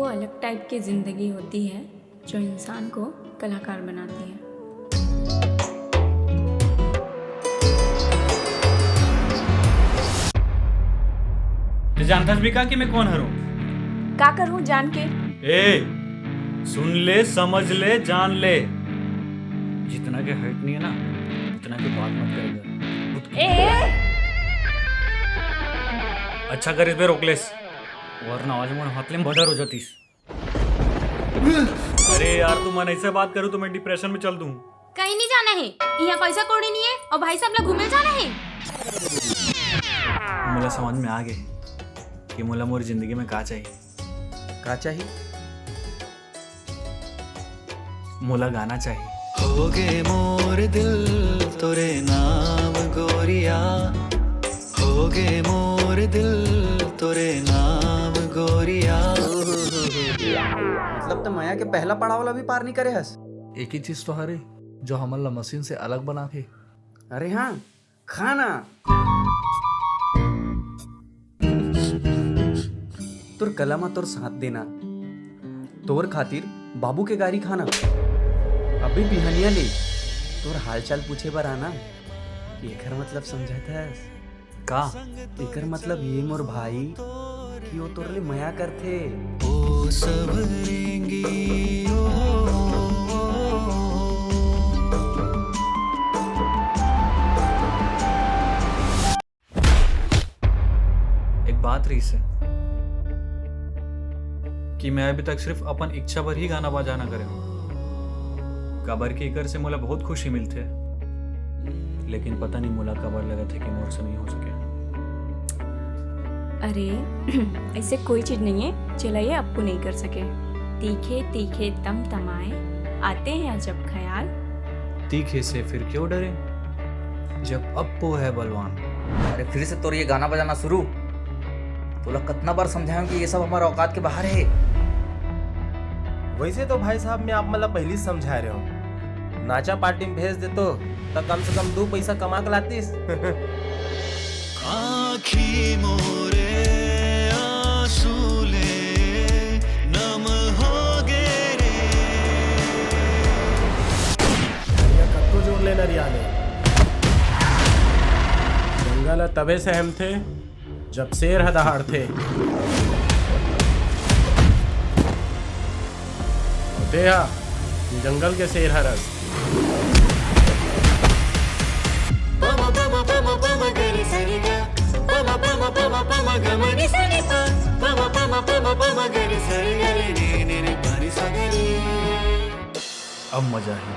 वो अलग टाइप की ज़िंदगी होती है जो इंसान को कलाकार बनाती है। तो जानता भी का कि मैं कौन हरू? का करूँ जान के? ए, सुन ले, समझ ले, जान ले। जितना के हर्ट नहीं है ना, उतना के बात मत करेगा। अच्छा कर इस पे रोकलेस, वरना आज मोड़ हाथ में बदर हो जातीस। अरे यार, तू मन ऐसे बात करूँ तो मैं डिप्रेशन में चल दूं। कहीं नहीं जाना है, यहाँ पैसा कौड़ी नहीं है और भाई साहब लोग घूमे जाना है। मुझे समझ में आ गए कि मुला मोर जिंदगी में का चाहिए। का चाहिए? मुला गाना चाहिए। होगे मोर दिल तोरे नाम गोरिया, होगे मोर दिल तोरे नाम गोरिया। मतलब तो माया के पहला पड़ाव वाला भी पार नहीं करे हस। एक ही चीज तो हरे जो हमला मशीन से अलग बना के। अरे हाँ, खाना। तोर कलमा तोर साथ देना, तोर खातिर बाबू के गाड़ी खाना, अभी बिहनिया ले तोर हालचाल पूछे बर आना। एकर मतलब समझता है का? एकर मतलब ये मोर भाई कि वो तोर ले मया करथे। ओ सब रेंगी एक बात रही से कि मैं अभी तक सिर्फ अपन इच्छा पर ही गाना बजाना करे हूँ। कबर के कर से मुला बहुत खुशी मिलते, लेकिन पता नहीं मुला कबर लगा थे कि मोर से नहीं हो सके। अरे ऐसे कोई चीज़ नहीं है चलाइए आपको नहीं कर सके। तीखे तीखे दम तमाए आते हैं अजब ख्याल। तीखे से फिर क्यों डरे जब अप्पो है बलवान। अरे फिर से तोर ये गाना बजाना शुरू। तोला कितना बार समझाऊं कि ये सब हमारे औकात के बाहर है। वैसे तो भाई साहब मैं आप मतलब पहले ही समझा रहे हो। नाचा पार्टी में भेज दे तो कम से कम 2 पैसा कमा के लातीस। आँखी मोरे आंसू ले नम हो गे रे। कत्तो जोड़ लेना रिया ने। जंगल तबे से हम थे जब शेर हदहाड़ थे। देहा जंगल के शेर हरस। अब मजा है।